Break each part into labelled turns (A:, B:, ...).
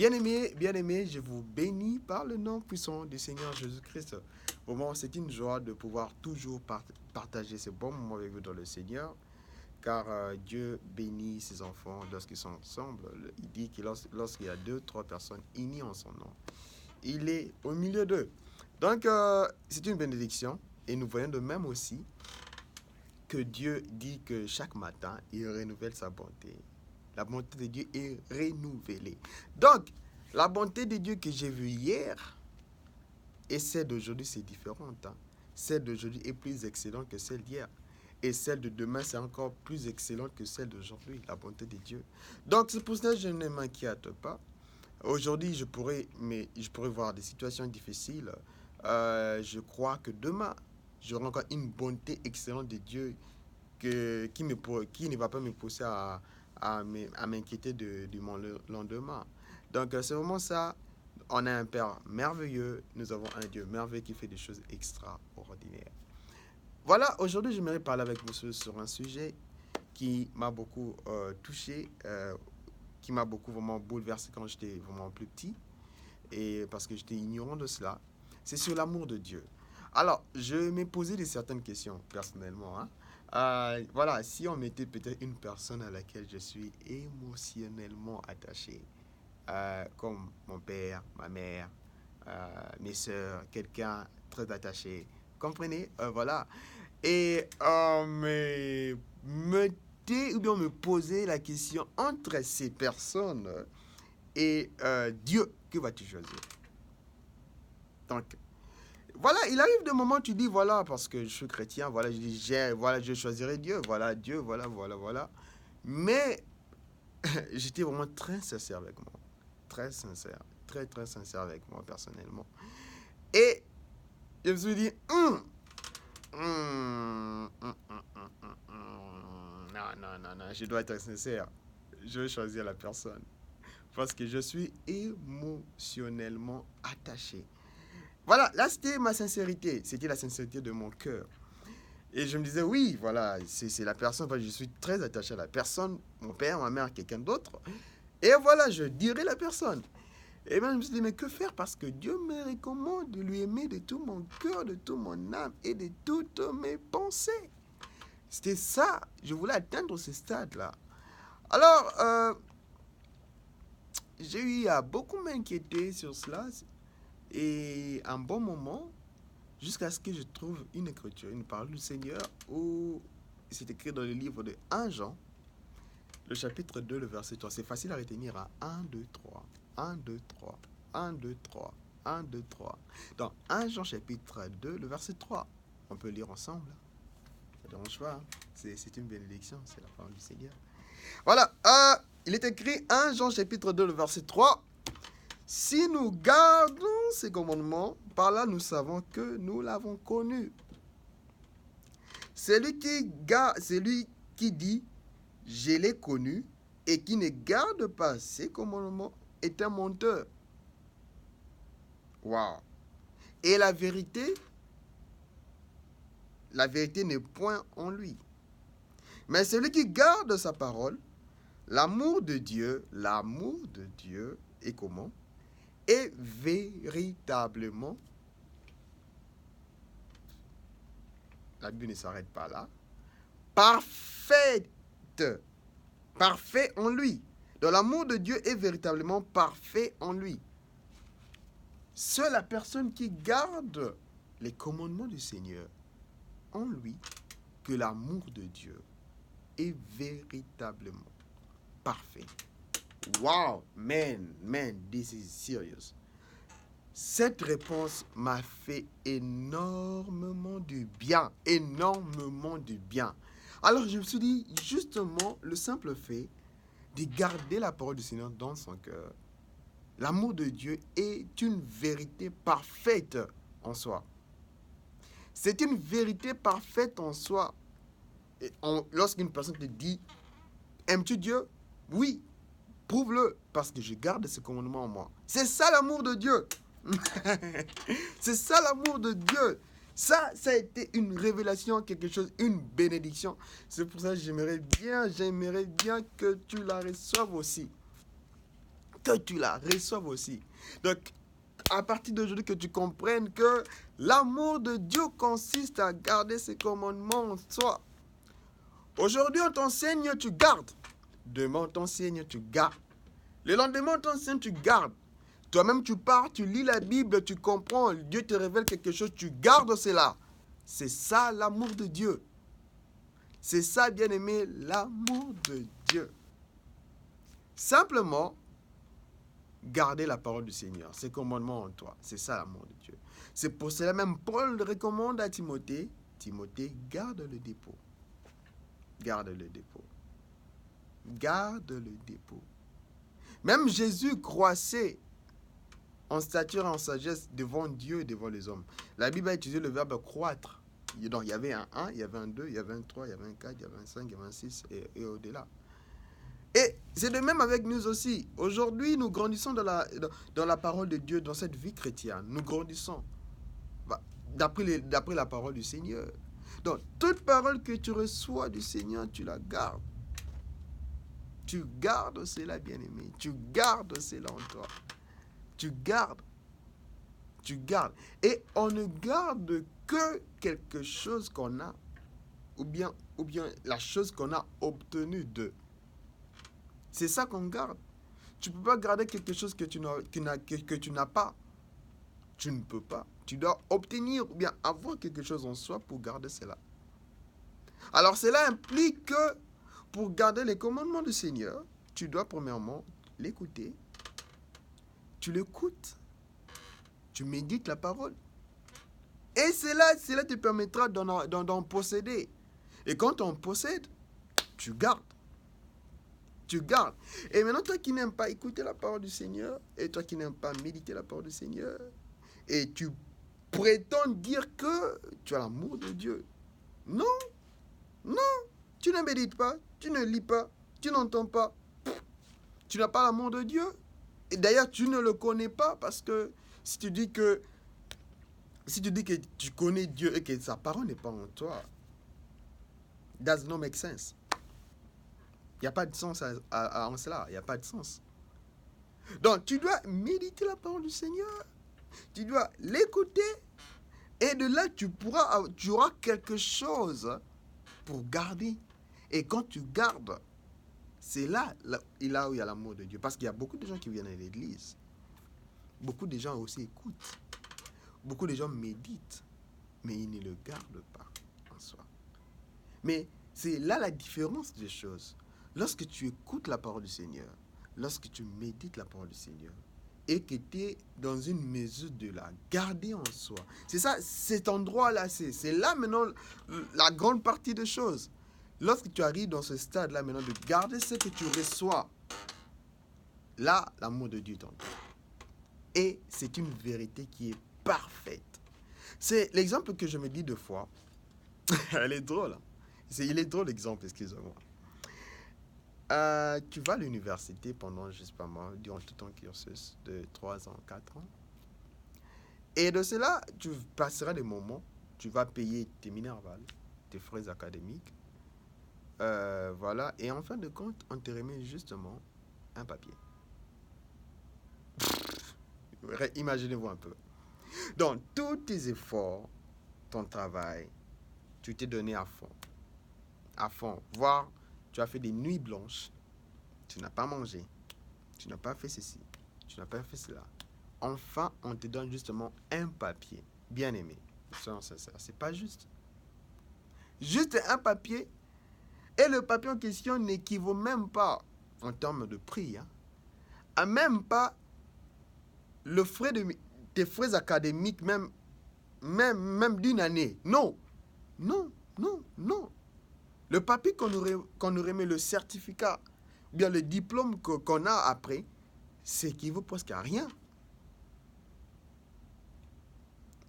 A: Bien-aimés, je vous bénis par le nom puissant du Seigneur Jésus-Christ. Vraiment, c'est une joie de pouvoir toujours partager ces bons moments avec vous dans le Seigneur, car Dieu bénit ses enfants lorsqu'ils sont ensemble. Il dit que lorsqu'il y a 2, 3 personnes unies en son nom, il est au milieu d'eux. Donc, c'est une bénédiction. Et nous voyons de même aussi que Dieu dit que chaque matin, il renouvelle sa bonté. La bonté de Dieu est renouvelée. Donc, la bonté de Dieu que j'ai vue hier et celle d'aujourd'hui, c'est différente. Celle d'aujourd'hui est plus excellente que celle d'hier. Et celle de demain, c'est encore plus excellente que celle d'aujourd'hui, la bonté de Dieu. Donc, c'est pour ça que je ne m'inquiète pas. Aujourd'hui, je pourrais voir des situations difficiles. Je crois que demain, j'aurai encore une bonté excellente de Dieu qui ne va pas me pousser à m'inquiéter de mon lendemain. Donc, c'est vraiment ça. On a un Père merveilleux. Nous avons un Dieu merveilleux qui fait des choses extraordinaires. Voilà, aujourd'hui, j'aimerais parler avec vous sur un sujet qui m'a beaucoup touché, qui m'a beaucoup vraiment bouleversé quand j'étais vraiment plus petit, et parce que j'étais ignorant de cela. C'est sur l'amour de Dieu. Alors, je m'ai posé certaines questions personnellement. Voilà, si on mettait peut-être une personne à laquelle je suis émotionnellement attaché, comme mon père, ma mère, mes soeurs, quelqu'un très attaché, comprenez, voilà. Et me poser la question entre ces personnes et Dieu, que vas-tu choisir? Donc, voilà, il arrive des moments où tu dis, voilà, parce que je suis chrétien, voilà, je dis, voilà, je choisirai Dieu, voilà, Dieu, voilà. Mais j'étais vraiment très sincère avec moi. Très sincère. Très sincère avec moi, personnellement. Et je me suis dit, non, je dois être sincère. Je vais choisir la personne. Parce que je suis émotionnellement attaché. Voilà, là c'était ma sincérité. C'était la sincérité de mon cœur. Et je me disais, oui, voilà, c'est la personne, parce que je suis très attaché à la personne, mon père, ma mère, quelqu'un d'autre. Et voilà, je dirais la personne. Et bien, je me suis dit, mais que faire? Parce que Dieu me recommande de lui aimer de tout mon cœur, de toute mon âme et de toutes mes pensées. C'était ça, je voulais atteindre ce stade-là. Alors, j'ai eu à beaucoup m'inquiéter sur cela. Et un bon moment, jusqu'à ce que je trouve une écriture, une parole du Seigneur, où c'est écrit dans le livre de 1 Jean, le chapitre 2, le verset 3. C'est facile à retenir à 1, 2, 3. 1, 2, 3. 1, 2, 3. 1, 2, 3. Dans 1 Jean chapitre 2, le verset 3. On peut lire ensemble. Ça ne dérange pas. C'est une bénédiction. C'est la parole du Seigneur. Voilà. Il est écrit 1 Jean chapitre 2, le verset 3. Si nous gardons ces commandements, par là nous savons que nous l'avons connu. Celui qui dit « Je l'ai connu » et qui ne garde pas ces commandements est un menteur. Waouh! Et la vérité n'est point en lui. Mais celui qui garde sa parole, l'amour de Dieu est comment? Est véritablement, la Bible ne s'arrête pas là, parfait en lui. Donc l'amour de Dieu est véritablement parfait en lui. Seule la personne qui garde les commandements du Seigneur en lui, que l'amour de Dieu est véritablement parfait. Wow, man, this is serious. Cette réponse m'a fait énormément du bien. Alors je me suis dit, justement, le simple fait de garder la parole du Seigneur dans son cœur, l'amour de Dieu est une vérité parfaite en soi. C'est une vérité parfaite en soi. Lorsqu'une personne te dit, aimes-tu Dieu? Oui, prouve-le, parce que je garde ses commandements en moi. C'est ça l'amour de Dieu. C'est ça l'amour de Dieu. Ça a été une révélation, quelque chose, une bénédiction. C'est pour ça que j'aimerais bien que tu la reçoives aussi. que tu la reçoives aussi. Donc, à partir d'aujourd'hui, que tu comprennes que l'amour de Dieu consiste à garder ses commandements en soi. Aujourd'hui, on t'enseigne, tu gardes. Demain, on t'enseigne, tu gardes. Le lendemain, on t'enseigne, tu gardes. Toi-même, tu pars, tu lis la Bible, tu comprends, Dieu te révèle quelque chose, tu gardes cela. C'est ça l'amour de Dieu. C'est ça, bien-aimé, l'amour de Dieu. Simplement, garder la parole du Seigneur, ses commandements en toi. C'est ça l'amour de Dieu. C'est pour cela même Paul recommande à Timothée, Timothée, garde le dépôt. Garde le dépôt. Garde le dépôt. Même Jésus croissait en stature et en sagesse devant Dieu et devant les hommes. La Bible a utilisé le verbe croître. Donc, il y avait un 1, il y avait un 2, il y avait un 3, il y avait un 4, il y avait un 5, il y avait un 6 et au-delà. Et c'est de même avec nous aussi. Aujourd'hui, nous grandissons dans la parole de Dieu, dans cette vie chrétienne. Nous grandissons d'après la parole du Seigneur. Donc, toute parole que tu reçois du Seigneur, tu la gardes. Tu gardes cela, bien-aimé. Tu gardes cela en toi. Tu gardes. Tu gardes. Et on ne garde que quelque chose qu'on a, ou bien la chose qu'on a obtenue de. C'est ça qu'on garde. Tu ne peux pas garder quelque chose que tu n'as pas. Tu ne peux pas. Tu dois obtenir ou bien avoir quelque chose en soi pour garder cela. Alors cela implique que pour garder les commandements du Seigneur, tu dois premièrement l'écouter. Tu l'écoutes. Tu médites la parole. Et cela te permettra d'en posséder. Et quand on possède, tu gardes. Tu gardes. Et maintenant, toi qui n'aimes pas écouter la parole du Seigneur, et toi qui n'aimes pas méditer la parole du Seigneur, et tu prétends dire que tu as l'amour de Dieu. Non, non, tu ne médites pas, tu ne lis pas, tu n'entends pas. Tu n'as pas l'amour de Dieu. Et d'ailleurs, tu ne le connais pas parce que si tu dis que tu connais Dieu et que sa parole n'est pas en toi, does not make sense. Il n'y a pas de sens en cela. Il n'y a pas de sens. Donc, tu dois méditer la parole du Seigneur. Tu dois l'écouter. Et de là, tu auras quelque chose pour garder. Et quand tu gardes, c'est là où il y a l'amour de Dieu. Parce qu'il y a beaucoup de gens qui viennent à l'église. Beaucoup de gens aussi écoutent. Beaucoup de gens méditent. Mais ils ne le gardent pas en soi. Mais c'est là la différence des choses. Lorsque tu écoutes la parole du Seigneur, lorsque tu médites la parole du Seigneur, et que tu es dans une mesure de la garder en soi. C'est ça, cet endroit-là, c'est là maintenant la grande partie des choses. Lorsque tu arrives dans ce stade-là maintenant de garder ce que tu reçois, là, l'amour de Dieu est en toi. Et c'est une vérité qui est parfaite. C'est l'exemple que je me dis deux fois. Elle est drôle. Il est drôle l'exemple, excusez-moi. Tu vas à l'université pendant, je ne sais pas moi, durant tout ton cursus de 3 ans, 4 ans. Et de cela, tu passeras des moments, tu vas payer tes minervales, tes frais académiques. Voilà. Et en fin de compte, on te remet justement un papier. Imaginez-vous un peu. Donc, tous tes efforts, ton travail, tu t'es donné à fond. À fond. Voire, tu as fait des nuits blanches. Tu n'as pas mangé. Tu n'as pas fait ceci. Tu n'as pas fait cela. Enfin, on te donne justement un papier. Bien aimé. Soyons sincères. C'est pas juste. Juste un papier. Et le papier en question n'équivaut même pas, en termes de prix, à même pas le frais tes frais académiques, même d'une année. Non. Non. Non. Non. Le papier qu'on nous remet, le certificat, bien le diplôme qu'on a après, c'est équivaut presque à rien.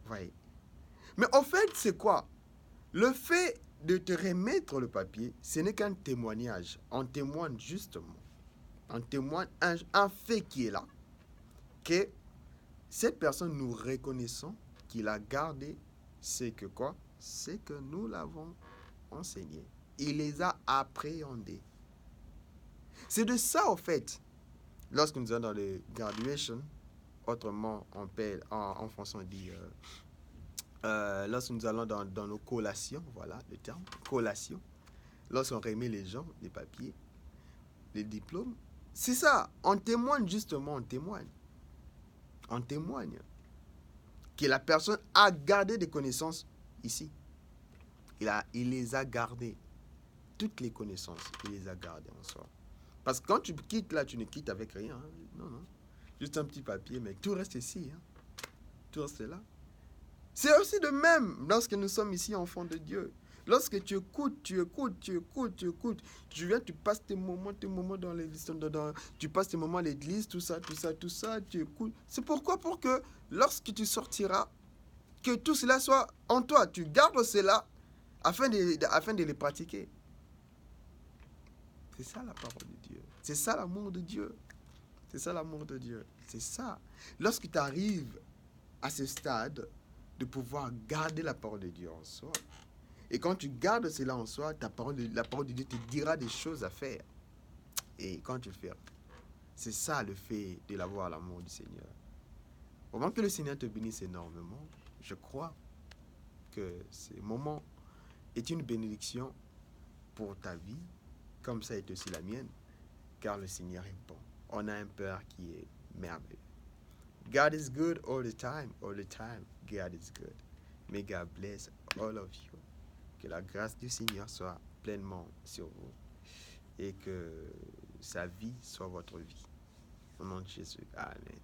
A: Vous voyez. Mais en fait, c'est quoi? Le fait de te remettre le papier, ce n'est qu'un témoignage. On témoigne justement. On témoigne un fait qui est là. Que cette personne, nous reconnaissons qu'il a gardé ce que quoi? C'est que nous l'avons enseigné. Il les a appréhendés. C'est de ça, en fait. lorsque nous allons dans les graduation, autrement, en français, on dit, lorsque nous allons dans nos collations, voilà le terme, collation, lorsqu'on remet les gens, les papiers, les diplômes, c'est ça, on témoigne justement, on témoigne que la personne a gardé des connaissances ici. Il les a gardées. Toutes les connaissances, il les a gardées en soi. Parce que quand tu quittes là, tu ne quittes avec rien. Hein. Non, non. Juste un petit papier, mais tout reste ici. Hein. Tout reste là. C'est aussi de même lorsque nous sommes ici, enfants de Dieu. Lorsque tu écoutes, tu viens, tu passes tes moments dans l'église, tu passes tes moments à l'église, tout ça, tu écoutes. C'est pourquoi? Pour que lorsque tu sortiras, que tout cela soit en toi. Tu gardes cela afin de les pratiquer. C'est ça la parole de Dieu. C'est ça l'amour de Dieu. C'est ça l'amour de Dieu. C'est ça. Lorsque tu arrives à ce stade de pouvoir garder la parole de Dieu en soi, et quand tu gardes cela en soi, la parole de Dieu te dira des choses à faire. Et quand tu le fais, c'est ça le fait de l'avoir l'amour du Seigneur. Au moment que le Seigneur te bénisse énormément, je crois que ce moment est une bénédiction pour ta vie, comme ça est aussi la mienne, car le Seigneur est bon. On a un Père qui est merveilleux. God is good all the time, God is good. May God bless all of you. Que la grâce du Seigneur soit pleinement sur vous et que sa vie soit votre vie. Au nom de Jésus. Amen.